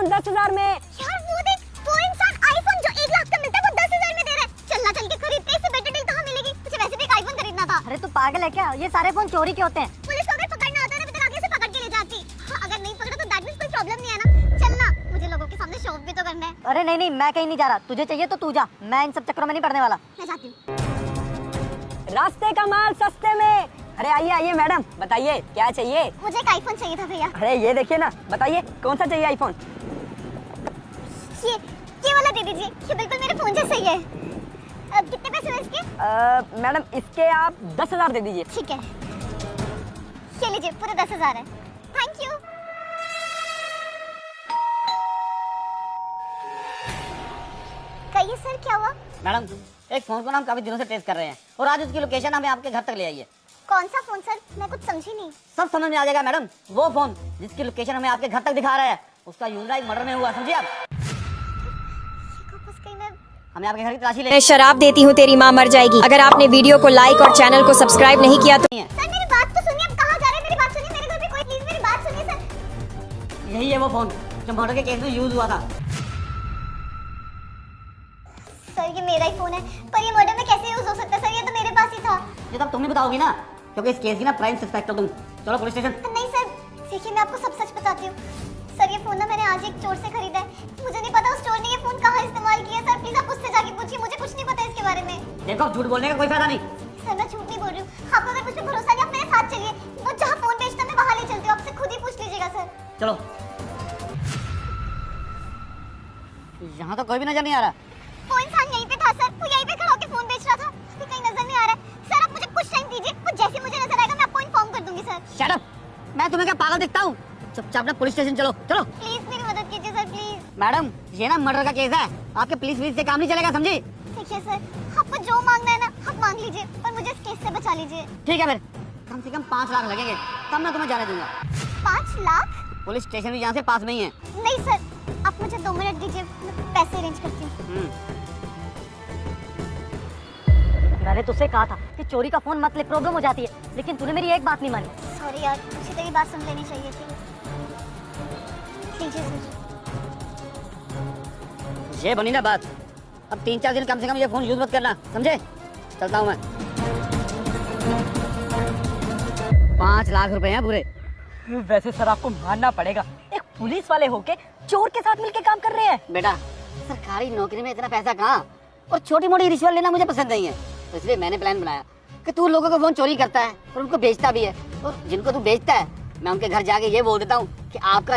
IPhone 10,000 में। यार वो इंसान आईफोन जो 1 लाख का मिलता है वो 10,000 में दे रहा है। चलना चल के खरीदते, इससे बेटर डील कहाँ मिलेगी। मुझे वैसे भी एक आईफोन खरीदना था। अरे तू पागल है क्या? ये सारे फोन चोरी के होते हैं। पुलिस को अगर पकड़ना होता है ना तो आगे से पकड़ के ले जाती। हाँ, अगर नहीं पकड़ा तो दैट मींस कोई प्रॉब्लम नहीं है ना। चलना, मुझे लोगों के सामने शो ऑफ भी तो करना है। अरे नहीं, मैं कहीं नहीं जा रहा। तुझे चाहिए तो तू जा, मैं इन सब चक्करों में नहीं पड़ने वाला। मैं जाती हूँ। रास्ते का माल सस्ते में। अरे आइए मैडम, बताइए क्या चाहिए। मुझे एक आईफोन चाहिए था भैया। अरे ये देखिए ना, बताइए कौन सा चाहिए आईफोन। ये वाला दे दीजिए, ये बिल्कुल मेरे फोन जैसा ही है। कितने पैसे हुए इसके? मैडम इसके आप 10,000 दे दीजिए। ठीक है, ये लीजिए, पूरे 10,000 है। Thank you. कहिए सर, क्या हुआ? मैडम, एक फोन को हम काफी दिनों से ट्रेस कर रहे हैं और आज उसकी लोकेशन हमें आपके घर तक ले आई है। कौन सा फोन सर? मैं कुछ समझी नहीं। सब समझ में आ जाएगा मैडम। वो फोन जिसकी लोकेशन हमें आपके घर तक दिखा रहा है, उसका यूजर एक मर्डर में हुआ, समझिए आप। हमें आपके घर की तलाशी ले। मैं शराब देती हूँ, तेरी माँ मर जाएगी अगर आपने वीडियो को लाइक और चैनल को सब्सक्राइब नहीं किया तो। सर मेरी बात तो सुनिए, आप कहाँ जा रहे हैं? मेरी बात सुनिए, मेरे घर पे कोई प्लीज मेरी बात सुनिए सर। यही है वो फोन जो मर्डर के केस में यूज हुआ था। सर ये मेरा ही फोन है, पर ये मर्डर में कैसे यूज हो सकता है सर? ये तो मेरे पास ही था। ये तो अब तुम नहीं बताओगी ना, क्योंकि इस केस की ना प्राइम सस्पेक्ट हो तुम। चलो पुलिस स्टेशन। नहीं सर, देखिए मैं आपको सब सच बताती हूँ। सर ये फोन ना मैंने आज एक चोर से खरीदा है। मुझे नहीं पता उस चोर ने ये फोन कहाँ इस्तेमाल किया। सर प्लीज आप उससे जाके पूछिए, मुझे कुछ नहीं पता इसके बारे में। देखो, झूठ बोलने का कोई फायदा नहीं। सर मैं झूठ नहीं बोल रही हूँ, आपको अगर मुझ पे भरोसा नहीं, आप मेरे साथ चलिए। वो जहाँ फोन बेचता मैं वहाँ ले चलती हूँ, आपसे खुद ही पूछ लीजिएगा सर। चलो। यहाँ तो कोई भी नजर नहीं आ रहा। वो इंसान यहीं पे था सर, वो यहीं पे खड़ा होकर फोन बेच रहा था। अभी कहीं नजर नहीं आ रहा है। सर आप मुझे कुछ टाइम दीजिए, वो जैसे मुझे नजर आएगा मैं आपको इन्फॉर्म कर दूंगी सर। Shut up! मैं तुम्हें क्या पागल दिखता हूँ? चुपचाप ना पुलिस स्टेशन चलो। चलो प्लीज मेरी मदद कीजिए सर, प्लीज। मैडम, ये ना मर्डर का केस है, आपके पुलिस से काम नहीं चलेगा, समझी? देखिए सर, आपको जो मांगना है ना आप मांग लीजिए, पर मुझे इस केस से बचा लीजिए। ठीक है, फिर कम से कम 5 लाख लगेंगे, तब मैं तुम्हें जाने दूंगा। 5 लाख? पुलिस स्टेशन भी यहाँ से पास में ही है। नहीं सर, आप मुझे 2 मिनट दीजिए, मैं पैसे अरेंज करती हूँ। मैंने तुझसे कहा था कि चोरी का फोन मत ले, प्रॉब्लम हो जाती है, लेकिन तूने मेरी एक बात नहीं मानी। सॉरी यार, मुझे तेरी बात सुन लेनी चाहिए थी। लीजिए सर। ये बनी ना बात, अब 3-4 दिन कम से कम ये फोन यूज मत करना, समझे? चलता हूँ मैं। 5 लाख रुपए हैं पूरे। वैसे सर आपको मानना पड़ेगा, एक पुलिस वाले होके चोर के साथ मिलके काम कर रहे हैं। बेटा, सरकारी नौकरी में इतना पैसा कहाँ, और छोटी मोटी रिश्वत लेना मुझे पसंद नहीं है, तो इसलिए मैंने प्लान बनाया कि तू लोगों को फोन चोरी करता है और उनको बेचता भी है, और जिनको तू बेचता है मैं उनके घर जाके ये बोल देता हूँ कि आपका